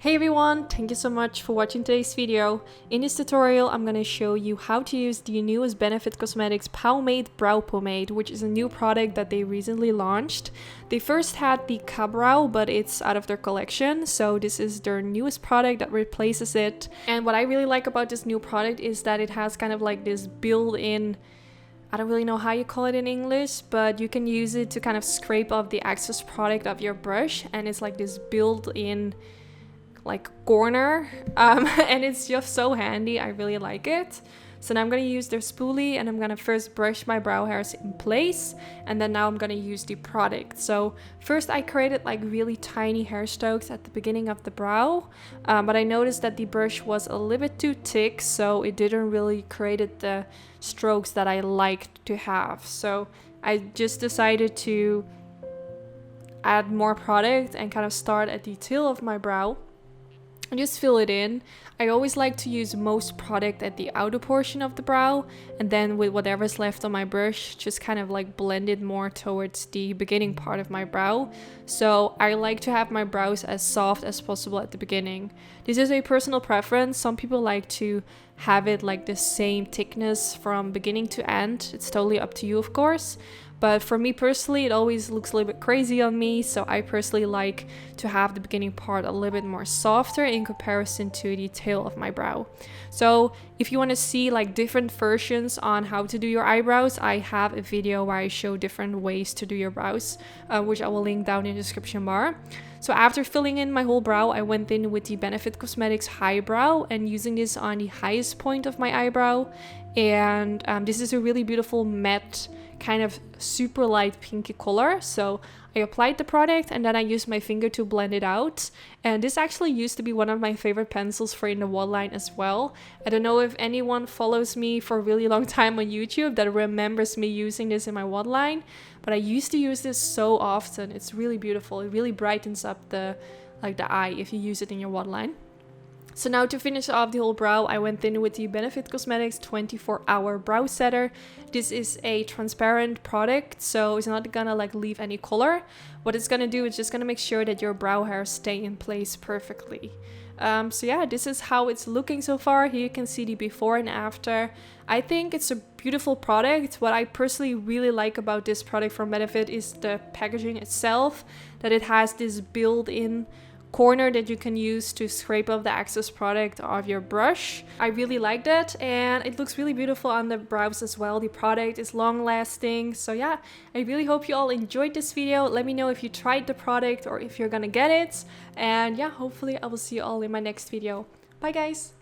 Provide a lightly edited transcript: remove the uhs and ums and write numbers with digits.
Hey everyone, thank you so much for watching today's video. In this tutorial, I'm gonna show you how to use the newest Benefit Cosmetics Powmade Brow Pomade, which is a new product that they recently launched. They first had the Eyebrow, but it's out of their collection, so this is their newest product that replaces it. And what I really like about this new product is that it has kind of like this built-in, I don't really know how you call it in English, but you can use it to kind of scrape off the excess product of your brush, and it's like this built-in like corner and it's just so handy. I really like it. So now I'm going to use their spoolie and I'm going to first brush my brow hairs in place, and then now I'm going to use the product. So first I created like really tiny hair strokes at the beginning of the brow, but I noticed that the brush was a little bit too thick, so it didn't really create the strokes that I liked to have. So I just decided to add more product and kind of start at the tail of my brow and just fill it in. I always like to use most product at the outer portion of the brow, and then with whatever's left on my brush, just kind of like blend it more towards the beginning part of my brow. So I like to have my brows as soft as possible at the beginning. This is a personal preference. Some people like to have it like the same thickness from beginning to end. It's totally up to you, of course. But for me personally, it always looks a little bit crazy on me, so I personally like to have the beginning part a little bit more softer in comparison to the tail of my brow. So if you want to see like different versions on how to do your eyebrows, I have a video where I show different ways to do your brows, which I will link down in the description bar. So after filling in my whole brow, I went in with the Benefit Cosmetics Eyebrow and using this on the highest point of my eyebrow. And this is a really beautiful matte, kind of super light pinky color. So I applied the product and then I used my finger to blend it out. And this actually used to be one of my favorite pencils for in the Waterline as well. I don't know if anyone follows me for a really long time on YouTube that remembers me using this in my Waterline, but I used to use this so often. It's really beautiful. It really brightens up the eye if you use it in your Waterline. So now to finish off the whole brow, I went in with the Benefit Cosmetics 24-Hour Brow Setter. This is a transparent product, so it's not gonna like leave any color. What it's gonna do is just gonna make sure that your brow hairs stay in place perfectly. So yeah, this is how it's looking so far. Here you can see the before and after. I think it's a beautiful product. What I personally really like about this product from Benefit is the packaging itself, that it has this built-in corner that you can use to scrape off the excess product of your brush. I really like that, and it looks really beautiful on the brows as well. The product is long lasting. So yeah, I really hope you all enjoyed this video. Let me know if you tried the product or if you're gonna get it, and yeah, hopefully I will see you all in my next video. Bye guys.